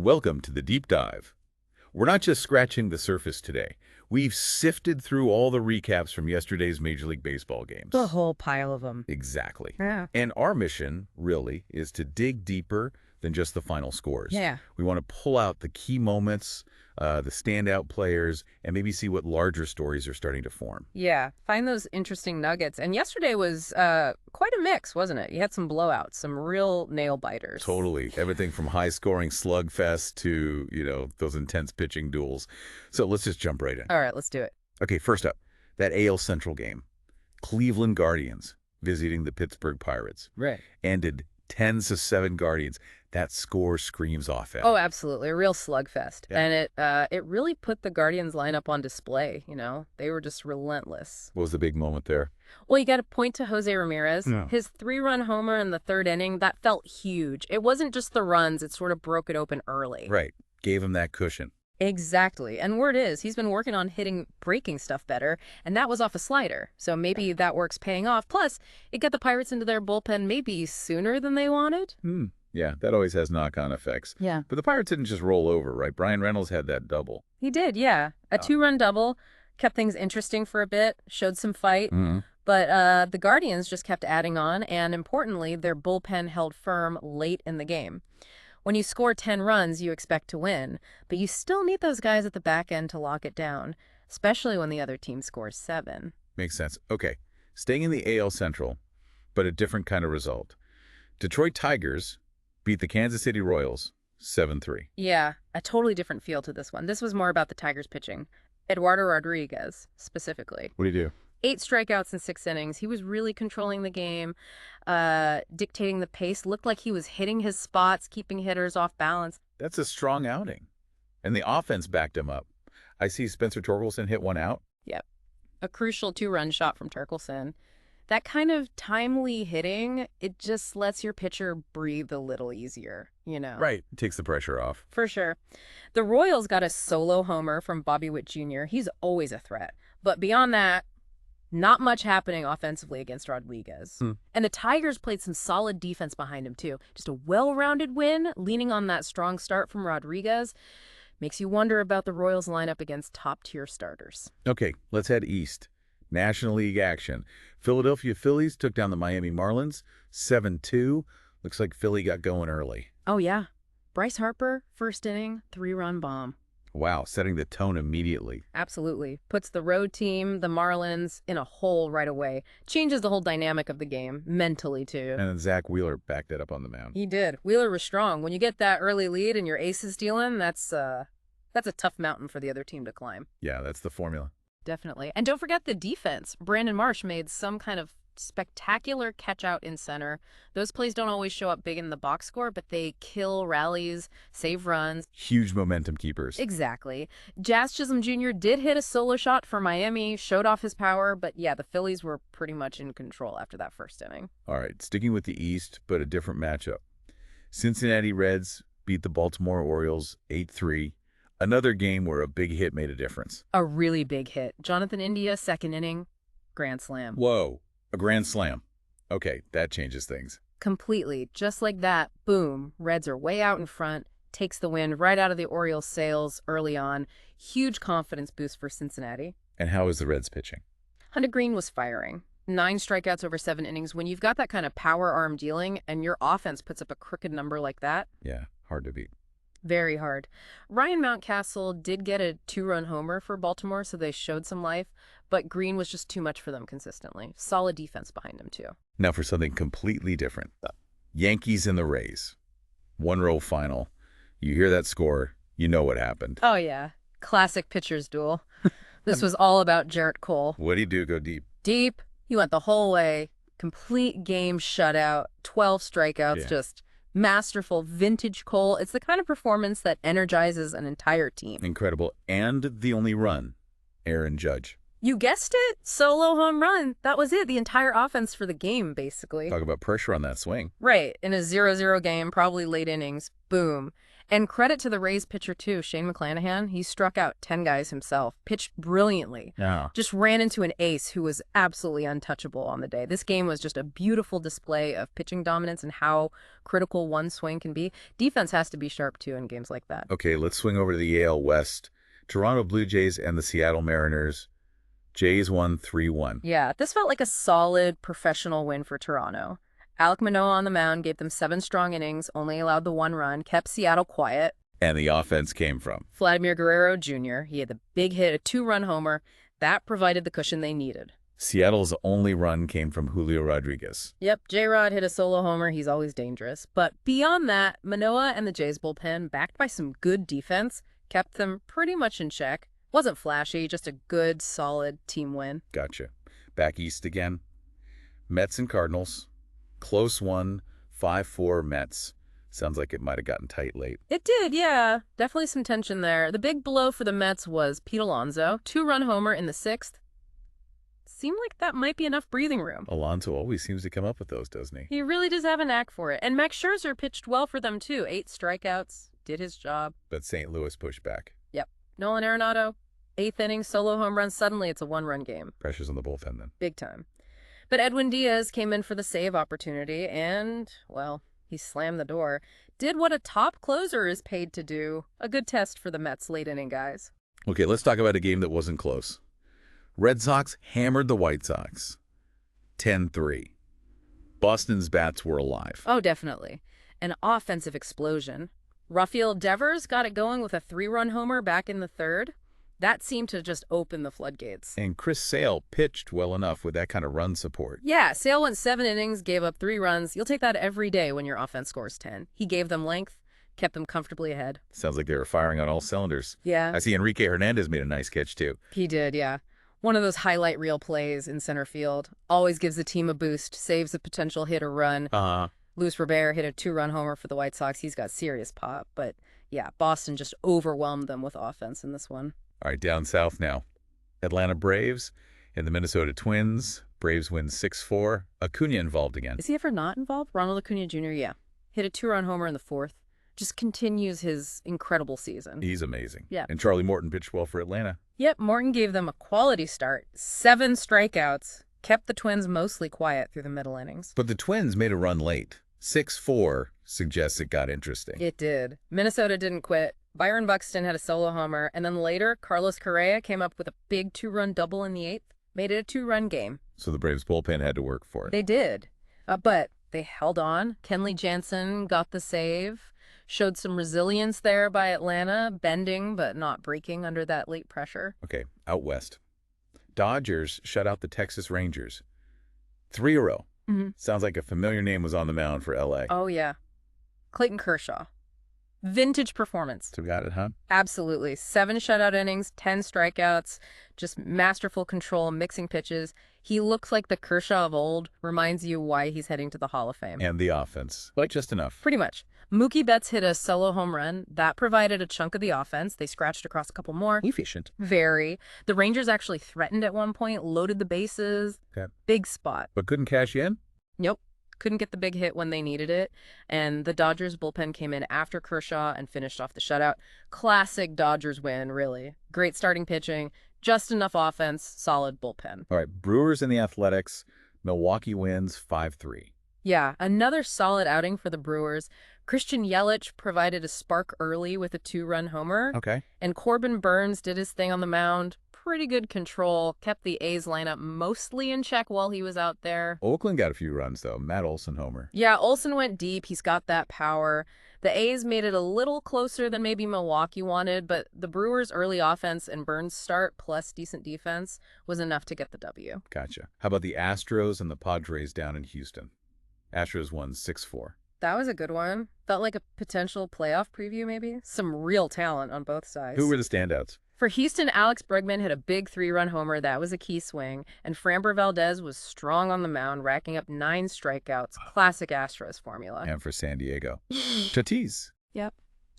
Welcome to the deep dive. We're not just scratching the surface today. We've sifted through all the recaps from yesterday's Major League Baseball games. The whole pile of them. Exactly. Yeah. And our mission, really, is to dig deeper than just the final scores. Yeah. We want to pull out the key moments, the standout players, and maybe see what larger stories are starting to form. Yeah. Find those interesting nuggets. And yesterday was quite a mix, wasn't it? You had some blowouts, some real nail biters. Totally. Everything from high-scoring slugfest to, those intense pitching duels. So let's just jump right in. All right, let's do it. Okay, first up, that AL Central game. Cleveland Guardians visiting the Pittsburgh Pirates. Right. Ended 10-7 Guardians. That score screams offense. Oh, absolutely. A real slugfest. Yeah. And it really put the Guardians lineup on display, They were just relentless. What was the big moment there? Well, you got to point to Jose Ramirez. Yeah. His 3-run homer in the third inning, that felt huge. It wasn't just the runs. It sort of broke it open early. Right. Gave him that cushion. Exactly. And word is, he's been working on breaking stuff better, and that was off a slider. So maybe that work's paying off. Plus, it got the Pirates into their bullpen maybe sooner than they wanted. Yeah, that always has knock-on effects. Yeah. But the Pirates didn't just roll over, right? Brian Reynolds had that double. He did, yeah. A 2-run double, kept things interesting for a bit, showed some fight. But the Guardians just kept adding on, and importantly, their bullpen held firm late in the game. When you score 10 runs, you expect to win, but you still need those guys at the back end to lock it down, especially when the other team scores 7. Makes sense. Okay, staying in the AL Central, but a different kind of result. Detroit Tigers beat the Kansas City Royals 7-3. Yeah, a totally different feel to this one. This was more about the Tigers pitching. Eduardo Rodriguez, specifically. What do you do? 8 strikeouts in 6 innings. He was really controlling the game, dictating the pace. Looked like he was hitting his spots, keeping hitters off balance. That's a strong outing. And the offense backed him up. I see Spencer Torkelson hit one out. Yep. A crucial 2-run shot from Torkelson. That kind of timely hitting, it just lets your pitcher breathe a little easier, Right. Takes the pressure off. For sure. The Royals got a solo homer from Bobby Witt Jr. He's always a threat. But beyond that, not much happening offensively against Rodriguez. And the Tigers played some solid defense behind him, too. Just a well-rounded win, leaning on that strong start from Rodriguez. Makes you wonder about the Royals lineup against top-tier starters. Okay, let's head east. National League action. Philadelphia Phillies took down the Miami Marlins 7-2. Looks like Philly got going early. Oh, yeah. Bryce Harper, first inning, 3-run bomb. Wow, setting the tone immediately. Absolutely. Puts the road team, the Marlins, in a hole right away. Changes the whole dynamic of the game, mentally, too. And then Zach Wheeler backed it up on the mound. He did. Wheeler was strong. When you get that early lead and your ace is dealing, that's a tough mountain for the other team to climb. Yeah, that's the formula. Definitely. And don't forget the defense. Brandon Marsh made some kind of spectacular catch out in center. Those plays don't always show up big in the box score, but they kill rallies, save runs. Huge momentum keepers. Exactly. Jazz Chisholm Jr. did hit a solo shot for Miami, showed off his power, but yeah, the Phillies were pretty much in control after that first inning. All right, sticking with the East, but a different matchup. Cincinnati Reds beat the Baltimore Orioles 8-3. Another game where a big hit made a difference. A really big hit. Jonathan India, second inning, grand slam. Whoa, a grand slam. Okay, that changes things. Completely. Just like that, boom, Reds are way out in front, takes the win right out of the Orioles' sails early on. Huge confidence boost for Cincinnati. And how is the Reds pitching? Hunter Green was firing. 9 strikeouts over 7 innings. When you've got that kind of power arm dealing and your offense puts up a crooked number like that. Yeah, hard to beat. Very hard. Ryan Mountcastle did get a 2-run homer for Baltimore, so they showed some life, but Green was just too much for them consistently. Solid defense behind him, too. Now for something completely different. Yankees and the Rays. 1-row final. You hear that score, you know what happened. Oh, yeah. Classic pitcher's duel. This was all about Jarrett Cole. What do you do? Go deep? Deep. He went the whole way. Complete game shutout. 12 strikeouts. Yeah. Just masterful vintage Cole. It's the kind of performance that energizes an entire team. Incredible. And the only run, Aaron Judge. You guessed it. Solo home run. That was it. The entire offense for the game, basically. Talk about pressure on that swing. Right. In a 0-0 game, probably late innings. Boom. And credit to the Rays pitcher, too, Shane McClanahan. He struck out 10 guys himself, pitched brilliantly, Yeah. just ran into an ace who was absolutely untouchable on the day. This game was just a beautiful display of pitching dominance and how critical one swing can be. Defense has to be sharp, too, in games like that. Okay, let's swing over to the AL West. Toronto Blue Jays and the Seattle Mariners. Jays won 3-1. Yeah, this felt like a solid professional win for Toronto. Alek Manoah on the mound gave them 7 strong innings, only allowed the 1 run, kept Seattle quiet. And the offense came from Vladimir Guerrero Jr., he had the big hit, a 2-run homer. That provided the cushion they needed. Seattle's only run came from Julio Rodriguez. Yep, J-Rod hit a solo homer. He's always dangerous. But beyond that, Manoah and the Jays bullpen, backed by some good defense, kept them pretty much in check. Wasn't flashy, just a good, solid team win. Gotcha. Back east again. Mets and Cardinals. Close one, 5-4 Mets. Sounds like it might have gotten tight late. It did, yeah. Definitely some tension there. The big blow for the Mets was Pete Alonso, 2-run homer in the 6th. Seemed like that might be enough breathing room. Alonso always seems to come up with those, doesn't he? He really does have a knack for it. And Max Scherzer pitched well for them, too. 8 strikeouts, did his job. But St. Louis pushed back. Yep. Nolan Arenado, 8th inning, solo home run. Suddenly it's a 1-run game. Pressure's on the bullpen then. Big time. But Edwin Diaz came in for the save opportunity and, well, he slammed the door. Did what a top closer is paid to do. A good test for the Mets late inning guys. Okay, let's talk about a game that wasn't close. Red Sox hammered the White Sox. 10-3. Boston's bats were alive. Oh, definitely. An offensive explosion. Rafael Devers got it going with a 3-run homer back in the 3rd. That seemed to just open the floodgates. And Chris Sale pitched well enough with that kind of run support. Yeah, Sale went 7 innings, gave up 3 runs. You'll take that every day when your offense scores 10. He gave them length, kept them comfortably ahead. Sounds like they were firing on all cylinders. Yeah. I see Enrique Hernandez made a nice catch, too. He did, yeah. One of those highlight reel plays in center field. Always gives the team a boost, saves a potential hit or run. Luis Robert hit a 2-run homer for the White Sox. He's got serious pop. But, yeah, Boston just overwhelmed them with offense in this one. All right, down south now. Atlanta Braves and the Minnesota Twins. Braves win 6-4. Acuna involved again. Is he ever not involved? Ronald Acuna Jr., yeah. Hit a 2-run homer in the 4th. Just continues his incredible season. He's amazing. Yeah. And Charlie Morton pitched well for Atlanta. Yep, Morton gave them a quality start. 7 strikeouts. Kept the Twins mostly quiet through the middle innings. But the Twins made a run late. 6-4 suggests it got interesting. It did. Minnesota didn't quit. Byron Buxton had a solo homer, and then later, Carlos Correa came up with a big 2-run double in the 8th. Made it a 2-run game. So the Braves bullpen had to work for it. They did. But they held on. Kenley Jansen got the save. Showed some resilience there by Atlanta, bending but not breaking under that late pressure. Okay, out west. Dodgers shut out the Texas Rangers. 3-0. Sounds like a familiar name was on the mound for L.A. Oh, yeah. Clayton Kershaw. Vintage performance. So we got it, huh? Absolutely. 7 shutout innings, 10 strikeouts, just masterful control, mixing pitches. He looks like the Kershaw of old, reminds you why he's heading to the Hall of Fame. And the offense. Like just enough. Pretty much. Mookie Betts hit a solo home run. That provided a chunk of the offense. They scratched across a couple more. Efficient. Very. The Rangers actually threatened at one point, loaded the bases. Okay. Big spot. But couldn't cash in? Nope. Couldn't get the big hit when they needed it. And the Dodgers bullpen came in after Kershaw and finished off the shutout. Classic Dodgers win, really. Great starting pitching, just enough offense, solid bullpen. All right, Brewers and the Athletics. Milwaukee wins 5-3. Yeah, another solid outing for the Brewers. Christian Yelich provided a spark early with a 2-run homer. Okay. And Corbin Burns did his thing on the mound. Pretty good control. Kept the A's lineup mostly in check while he was out there. Oakland got a few runs, though. Matt Olson homer. Yeah, Olsen went deep. He's got that power. The A's made it a little closer than maybe Milwaukee wanted, but the Brewers' early offense and Burns' start plus decent defense was enough to get the W. Gotcha. How about the Astros and the Padres down in Houston? Astros won 6-4. That was a good one. Felt like a potential playoff preview, maybe. Some real talent on both sides. Who were the standouts? For Houston, Alex Bregman hit a big 3-run homer. That was a key swing. And Framber Valdez was strong on the mound, racking up 9 strikeouts. Classic Astros formula. And for San Diego, Tatis. Yep.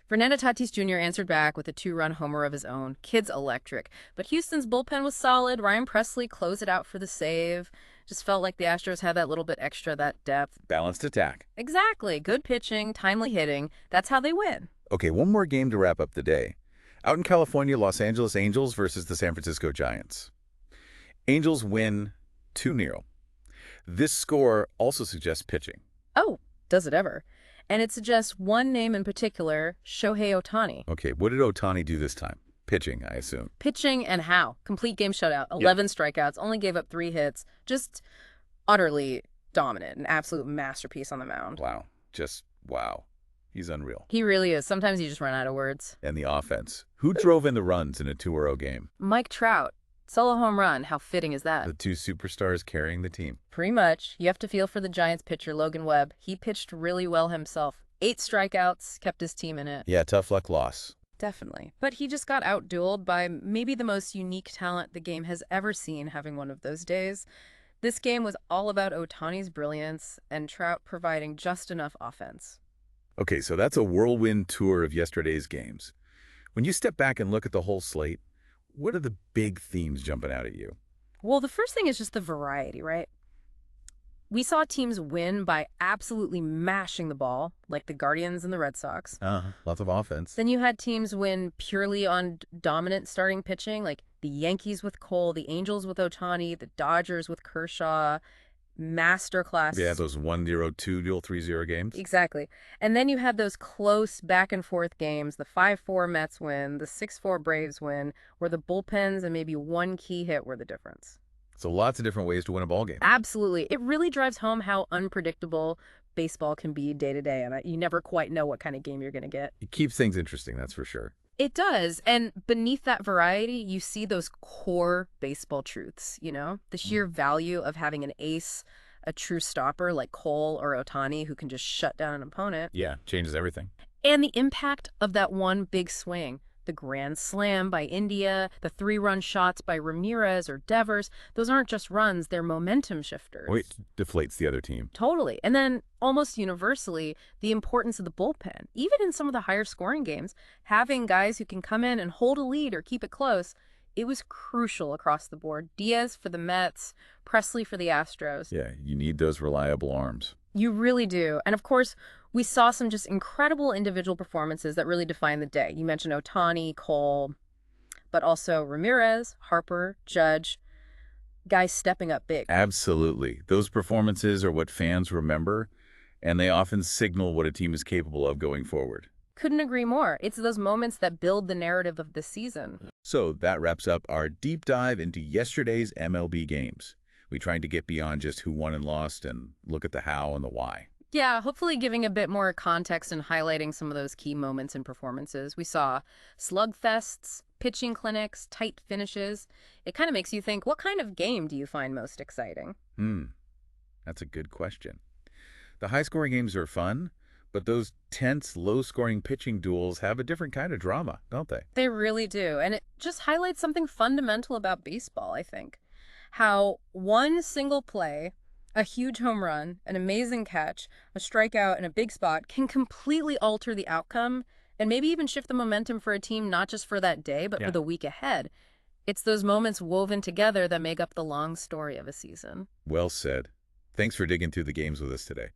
Fernando Tatis Jr. answered back with a 2-run homer of his own. Kid's electric. But Houston's bullpen was solid. Ryan Presley closed it out for the save. Just felt like the Astros had that little bit extra, that depth. Balanced attack. Exactly. Good pitching, timely hitting. That's how they win. Okay, one more game to wrap up the day. Out in California, Los Angeles Angels versus the San Francisco Giants. Angels win 2-0. This score also suggests pitching. Oh, does it ever? And it suggests one name in particular, Shohei Ohtani. Okay, what did Ohtani do this time? Pitching, I assume. Pitching and how? Complete game shutout, 11 strikeouts, only gave up 3 hits, just utterly dominant, an absolute masterpiece on the mound. Wow. Just wow. He's unreal. He really is. Sometimes you just run out of words. And the offense. Who drove in the runs in a 2-0 game? Mike Trout. Solo home run. How fitting is that? The 2 superstars carrying the team. Pretty much. You have to feel for the Giants pitcher, Logan Webb. He pitched really well himself. 8 strikeouts, kept his team in it. Yeah, tough luck loss. Definitely. But he just got outdueled by maybe the most unique talent the game has ever seen, having one of those days. This game was all about Ohtani's brilliance and Trout providing just enough offense. Okay, so that's a whirlwind tour of yesterday's games. When you step back and look at the whole slate, what are the big themes jumping out at you? Well, the first thing is just the variety, right? We saw teams win by absolutely mashing the ball, like the Guardians and the Red Sox. Lots of offense. Then you had teams win purely on dominant starting pitching, like the Yankees with Cole, the Angels with Ohtani, the Dodgers with Kershaw, masterclass. Yeah, those 1-0, 2-0, 3-0 games. Exactly. And then you had those close back-and-forth games, the 5-4 Mets win, the 6-4 Braves win, where the bullpens and maybe one key hit were the difference. So lots of different ways to win a ball game. Absolutely. It really drives home how unpredictable baseball can be day to day, and you never quite know what kind of game you're going to get. It keeps things interesting, that's for sure. It does. And beneath that variety, you see those core baseball truths, the sheer value of having an ace, a true stopper like Cole or Ohtani who can just shut down an opponent. Yeah, changes everything. And the impact of that one big swing. The grand slam by India, the 3-run shots by Ramirez or Devers, those aren't just runs, they're momentum shifters. Oh, it deflates the other team. Totally. And then almost universally, the importance of the bullpen. Even in some of the higher scoring games, having guys who can come in and hold a lead or keep it close, it was crucial across the board. Diaz for the Mets, Presley for the Astros. Yeah, you need those reliable arms. You really do. And of course, we saw some just incredible individual performances that really defined the day. You mentioned Ohtani, Cole, but also Ramirez, Harper, Judge, guys stepping up big. Absolutely. Those performances are what fans remember, and they often signal what a team is capable of going forward. Couldn't agree more. It's those moments that build the narrative of the season. So that wraps up our deep dive into yesterday's MLB games. We tried to get beyond just who won and lost and look at the how and the why. Yeah, hopefully giving a bit more context and highlighting some of those key moments and performances. We saw slugfests, pitching clinics, tight finishes. It kind of makes you think, what kind of game do you find most exciting? That's a good question. The high-scoring games are fun, but those tense, low-scoring pitching duels have a different kind of drama, don't they? They really do. And it just highlights something fundamental about baseball, I think. How one single play, a huge home run, an amazing catch, a strikeout, and a big spot can completely alter the outcome and maybe even shift the momentum for a team, not just for that day, but for the week ahead. It's those moments woven together that make up the long story of a season. Well said. Thanks for digging through the games with us today.